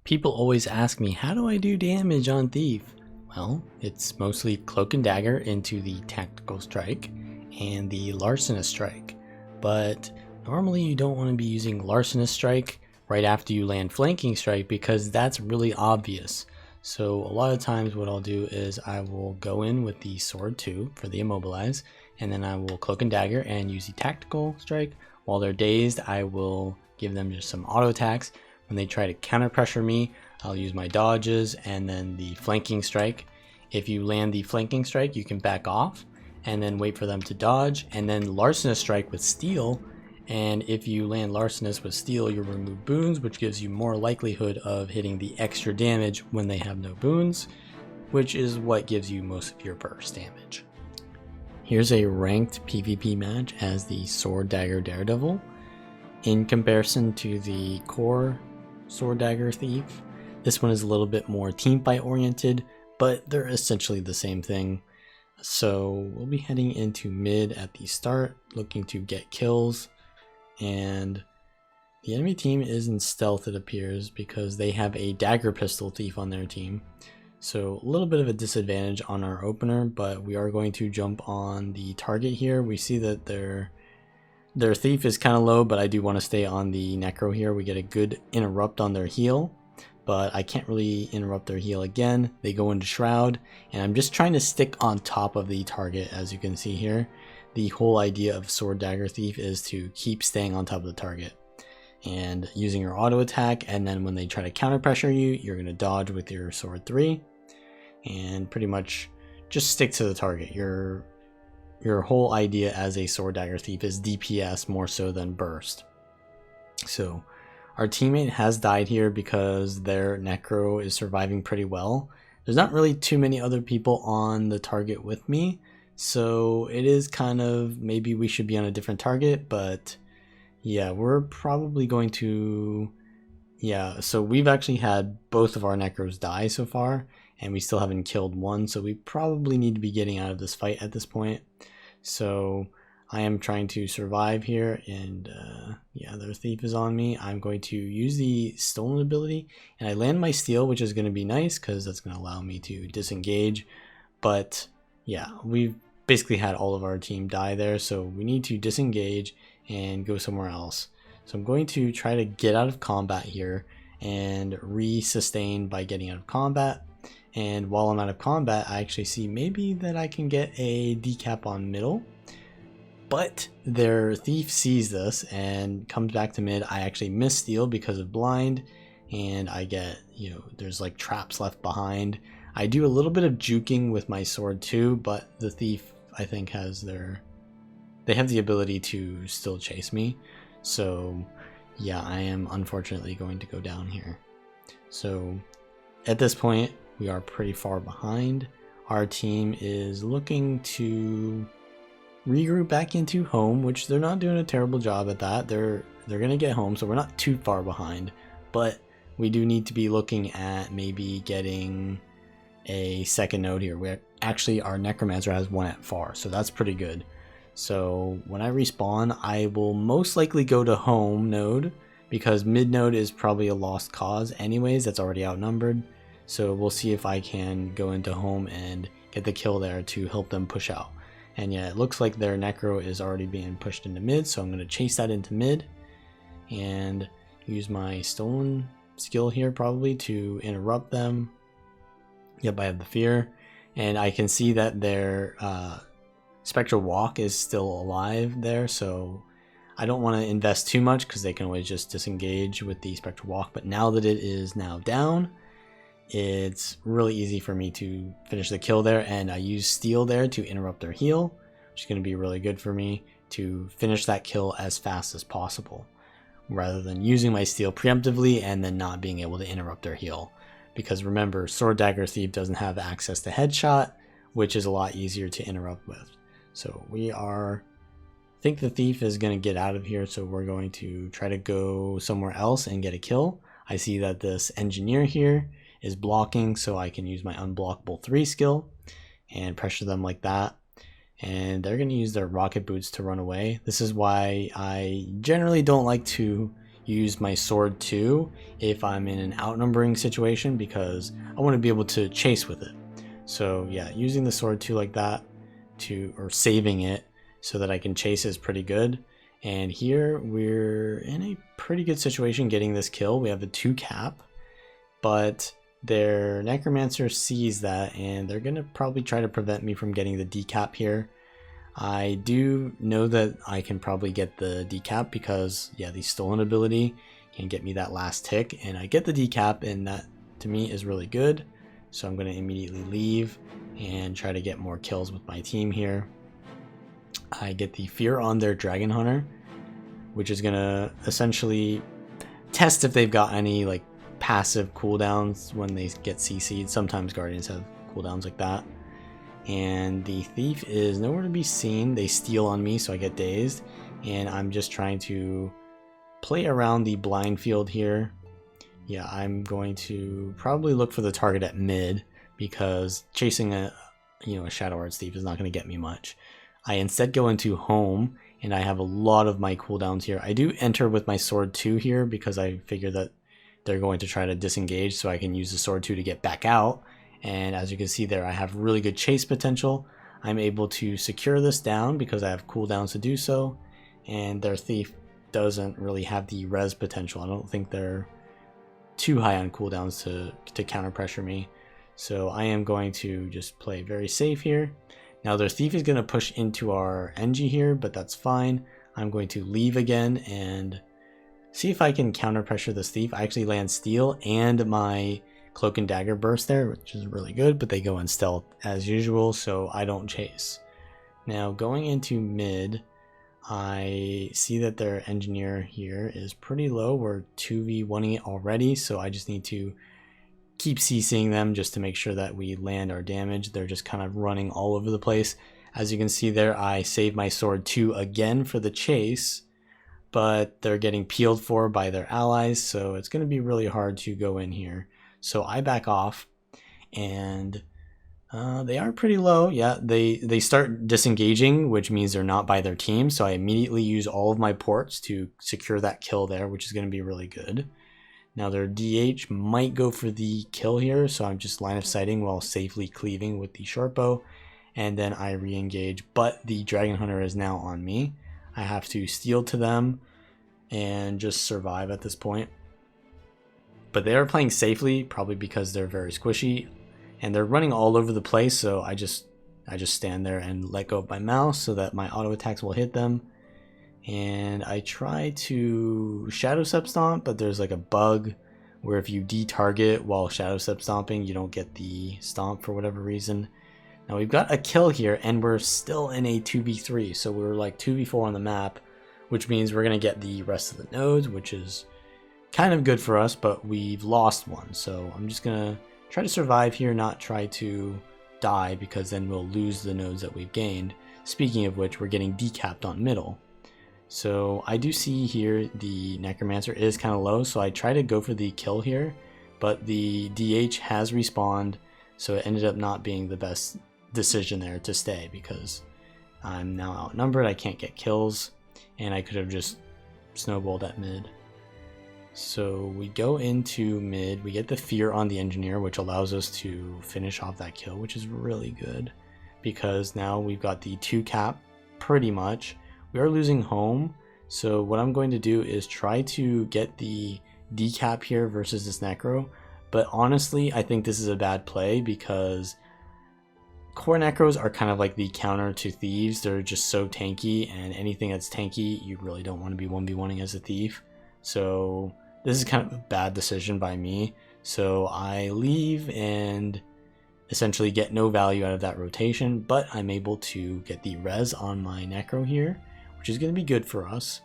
People always ask me, how do I do damage on Thief? Well, it's mostly Cloak and Dagger into the Tactical Strike and the Larcenous Strike. But normally you don't want to be using Larcenous Strike right after you land Flanking Strike because that's really obvious. So a lot of times what I'll do is I will go in with the Sword 2 for the Immobilize, and then I will Cloak and Dagger and use the Tactical Strike. While they're dazed, I will give them just some auto attacks. When they try to counter pressure me, I'll use my dodges and then the Flanking Strike. If you land the Flanking Strike, you can back off and then wait for them to dodge, and then Larcenous Strike with Steel. And if you land Larcenous with Steel, you'll remove boons, which gives you more likelihood of hitting the extra damage when they have no boons, which is what gives you most of your burst damage. Here's a ranked PvP match as the Sword Dagger Daredevil. In comparison to the core Sword Dagger Thief, this one is a little bit more team fight oriented, but they're essentially the same thing. So we'll be heading into mid at the start, looking to get kills. And the enemy team is in stealth, it appears, because they have a dagger pistol thief on their team. So a little bit of a disadvantage on our opener, but we are going to jump on the target here. We see that their thief is kind of low, but I do want to stay on the necro here. We get a good interrupt on their heal, but I can't really interrupt their heal again. They go into shroud, and I'm just trying to stick on top of the target. As you can see here, the whole idea of Sword Dagger Thief is to keep staying on top of the target and using your auto attack, and then when they try to counter pressure you, you're going to dodge with your Sword 3 and pretty much just stick to the target. Your whole idea as a Sword Dagger Thief is DPS more so than burst. So our teammate has died here because their necro is surviving pretty well. There's not really too many other people on the target with me, so it is kind of, maybe we should be on a different target, but yeah, we're probably going to, so we've actually had both of our necros die so far, and we still haven't killed one, so we probably need to be getting out of this fight at this point. So I am trying to survive here, and their thief is on me. I'm going to use the stolen ability, and I land my steal, which is going to be nice because that's going to allow me to disengage. But yeah, we've basically had all of our team die there, so we need to disengage and go somewhere else. So I'm going to try to get out of combat here and re-sustain by getting out of combat. And while I'm out of combat, I actually see maybe that I can get a decap on middle, but their thief sees this and comes back to mid. I actually miss steal because of blind, and I get, there's like traps left behind. I do a little bit of juking with my sword too, but the thief, I think, they have the ability to still chase me. So yeah, I am unfortunately going to go down here. So at this point, we are pretty far behind. Our team is looking to regroup back into home, which they're not doing a terrible job at that. They're gonna get home, so we're not too far behind, but we do need to be looking at maybe getting a second node here. Our necromancer has one at far, so that's pretty good. So when I respawn, I will most likely go to home node because mid node is probably a lost cause anyways. That's already outnumbered. So we'll see if I can go into home and get the kill there to help them push out. And yeah, it looks like their necro is already being pushed into mid, so I'm going to chase that into mid and use my stolen skill here probably to interrupt them. Yep, I have the fear, and I can see that their Spectral Walk is still alive there, so I don't want to invest too much because they can always just disengage with the Spectral Walk. But now that it is now down, it's really easy for me to finish the kill there, and I use steal there to interrupt their heal, which is going to be really good for me to finish that kill as fast as possible, rather than using my steal preemptively and then not being able to interrupt their heal. Because remember, Sword Dagger Thief doesn't have access to headshot, which is a lot easier to interrupt with. So I think the thief is going to get out of here, so we're going to try to go somewhere else and get a kill. I see that this engineer here is blocking, so I can use my unblockable 3 skill and pressure them like that. And they're going to use their rocket boots to run away. This is why I generally don't like to use my sword too if I'm in an outnumbering situation, because I want to be able to chase with it. So yeah, using the sword too like that, or saving it so that I can chase is pretty good. And here we're in a pretty good situation getting this kill. We have a 2 cap, but their necromancer sees that and they're gonna probably try to prevent me from getting the decap here. I do know that I can probably get the decap because yeah, the stolen ability can get me that last tick, and I get the decap, and that to me is really good. So I'm going to immediately leave and try to get more kills with my team here. I get the fear on their dragon hunter, which is going to essentially test if they've got any like passive cooldowns when they get CC'd. Sometimes guardians have cooldowns like that. And the thief is nowhere to be seen. They steal on me, so I get dazed, and I'm just trying to play around the blind field here. Yeah, I'm going to probably look for the target at mid, because chasing a Shadow Arts thief is not going to get me much. I instead go into home, and I have a lot of my cooldowns here. I do enter with my sword 2 here because I figure that they're going to try to disengage, so I can use the sword 2 to get back out. And as you can see there, I have really good chase potential. I'm able to secure this down because I have cooldowns to do so, and their thief doesn't really have the res potential. I don't think they're too high on cooldowns to counter pressure me. So I am going to just play very safe here. Now their thief is going to push into our NG here, but that's fine. I'm going to leave again and see if I can counter pressure this thief. I actually land steal and my cloak and dagger burst there, which is really good, but they go in stealth as usual, so I don't chase. Now going into mid, I see that their engineer here is pretty low. We're 2v1ing it already, so I just need to keep CCing them just to make sure that we land our damage. They're just kind of running all over the place. As you can see there, I save my sword 2 again for the chase, but they're getting peeled for by their allies, so it's going to be really hard to go in here. So I back off, and they are pretty low. Yeah, they start disengaging, which means they're not by their team. So I immediately use all of my ports to secure that kill there, which is going to be really good. Now their DH might go for the kill here, so I'm just line of sighting while safely cleaving with the short bow, and then I re-engage. But the dragon hunter is now on me. I have to steal to them and just survive at this point. But they are playing safely, probably because they're very squishy, and they're running all over the place. So I just stand there and let go of my mouse so that my auto attacks will hit them. And I try to shadow step stomp, but there's like a bug where if you de-target while shadow step stomping, you don't get the stomp for whatever reason. Now we've got a kill here, and we're still in a 2v3, so we're like 2v4 on the map, which means we're going to get the rest of the nodes, which is kind of good for us, but we've lost one. So I'm just going to try to survive here, not try to die, because then we'll lose the nodes that we've gained. Speaking of which, we're getting decapped on middle. So I do see here the necromancer is kind of low, so I try to go for the kill here, but the DH has respawned, so it ended up not being the best decision there to stay, because I'm now outnumbered, I can't get kills, and I could have just snowballed at mid. So we go into mid, we get the fear on the engineer, which allows us to finish off that kill, which is really good, because now we've got the 2 cap pretty much. We are losing home, so what I'm going to do is try to get the decap here versus this necro, but honestly I think this is a bad play, because core necros are kind of like the counter to thieves. They're just so tanky, and anything that's tanky you really don't want to be 1v1ing as a thief. So this is kind of a bad decision by me, so I leave and essentially get no value out of that rotation, but I'm able to get the res on my necro here, which is going to be good for us.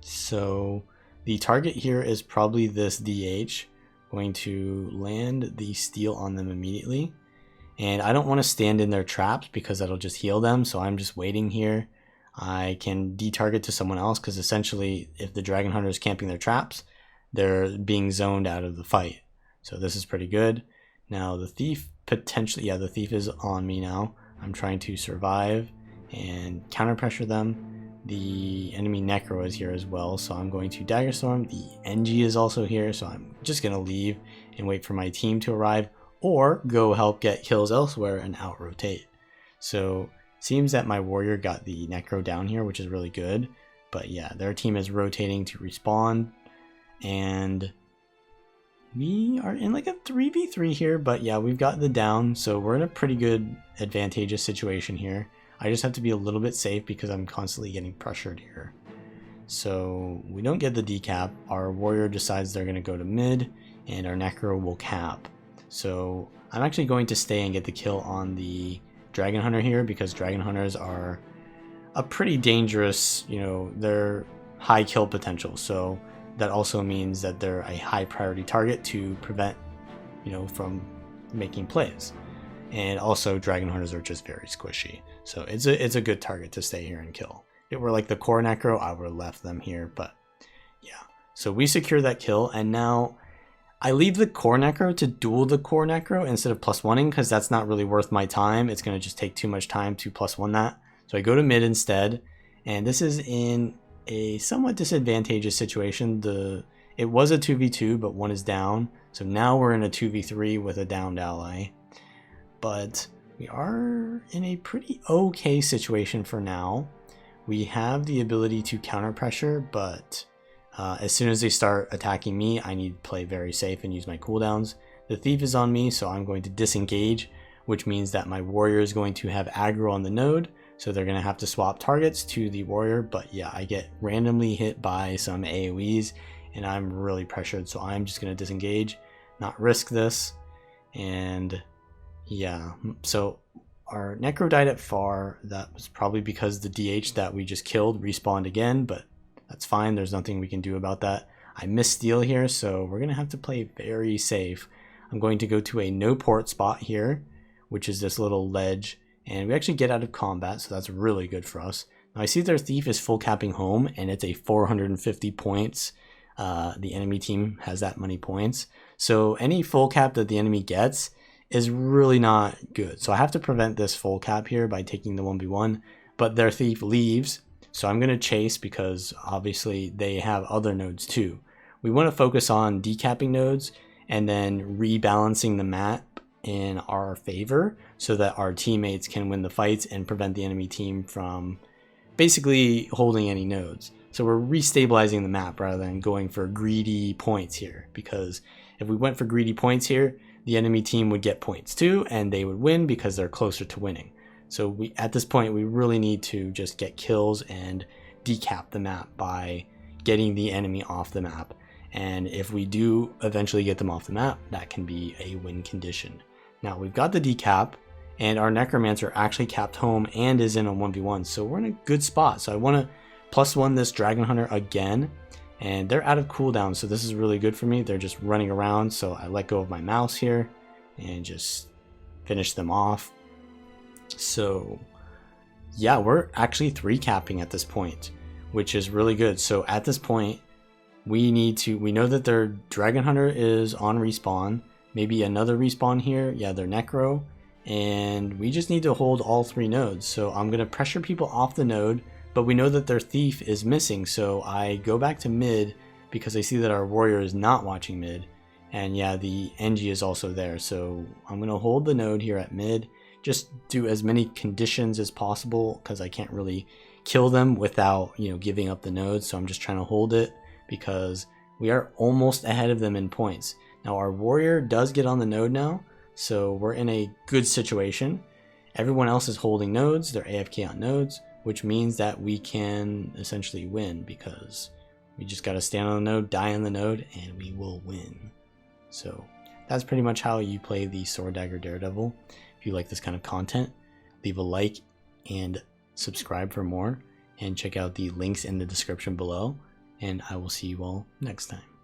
So the target here is probably this DH. Going to land the steal on them immediately, and I don't want to stand in their traps because that'll just heal them, so I'm just waiting here. I can de-target to someone else, because essentially if the dragon hunter is camping their traps, they're being zoned out of the fight. So this is pretty good. Now the thief potentially, yeah, the thief is on me now. I'm trying to survive and counter pressure them, The enemy Necro is here as well, so I'm going to Dagger Storm. The NG is also here, so I'm just going to leave and wait for my team to arrive, or go help get kills elsewhere and out-rotate. So seems that my warrior got the Necro down here, which is really good. But yeah, their team is rotating to respawn, and we are in like a 3v3 here, but yeah, we've got the down, so we're in a pretty good advantageous situation here. I just have to be a little bit safe because I'm constantly getting pressured here. So we don't get the decap. Our warrior decides they're going to go to mid, and our Necro will cap. So I'm actually going to stay and get the kill on the Dragon Hunter here, because Dragon Hunters are a pretty dangerous, they're high kill potential. So that also means that they're a high priority target to prevent, from making plays. And also Dragon Hunters are just very squishy. So it's a good target to stay here and kill. If it were like the core Necro, I would have left them here, but yeah. So we secure that kill, and now I leave the core Necro to duel the core Necro instead of +1ing, because that's not really worth my time. It's going to just take too much time to +1 that. So I go to mid instead, and this is in a somewhat disadvantageous situation. It was a 2v2, but one is down. So now we're in a 2v3 with a downed ally. But we are in a pretty okay situation for now. We have the ability to counter pressure, but as soon as they start attacking me, I need to play very safe and use my cooldowns. The thief is on me, so I'm going to disengage, which means that my warrior is going to have aggro on the node, so they're going to have to swap targets to the warrior. But yeah, I get randomly hit by some AoEs, and I'm really pressured, so I'm just going to disengage, not risk this. And yeah, so our Necro died at far. That was probably because the DH that we just killed respawned again, but that's fine. There's nothing we can do about that. I missed steal here, so we're going to have to play very safe. I'm going to go to a no port spot here, which is this little ledge, and we actually get out of combat, so that's really good for us. Now I see their thief is full capping home, and it's a 450 points. The enemy team has that many points, so any full cap that the enemy gets is really not good. So I have to prevent this full cap here by taking the 1v1, but their thief leaves, so I'm going to chase because obviously they have other nodes too. We want to focus on decapping nodes and then rebalancing the map in our favor so that our teammates can win the fights and prevent the enemy team from basically holding any nodes. So we're restabilizing the map rather than going for greedy points here, because if we went for greedy points here, the enemy team would get points too, and they would win because they're closer to winning. So at this point, we really need to just get kills and decap the map by getting the enemy off the map. And if we do eventually get them off the map, that can be a win condition. Now we've got the decap, and our Necromancer actually capped home and is in a 1v1. So we're in a good spot. So I want to +1 this Dragon Hunter again. And they're out of cooldown, so this is really good for me. They're just running around, so I let go of my mouse here and just finish them off. So yeah, we're actually 3-capping at this point, which is really good. So at this point, we know that their Dragon Hunter is on respawn, maybe another respawn here. Yeah, they're Necro, and we just need to hold all 3 nodes. So I'm going to pressure people off the node, but we know that their thief is missing, so I go back to mid because I see that our warrior is not watching mid. And yeah, the NG is also there, so I'm going to hold the node here at mid, just do as many conditions as possible because I can't really kill them without, giving up the node. So I'm just trying to hold it because we are almost ahead of them in points. Now our warrior does get on the node now, so we're in a good situation. Everyone else is holding nodes, they're AFK on nodes, which means that we can essentially win because we just got to stand on the node, die on the node, and we will win. So that's pretty much how you play the Sword Dagger Daredevil. If you like this kind of content, leave a like and subscribe for more, and check out the links in the description below, and I will see you all next time.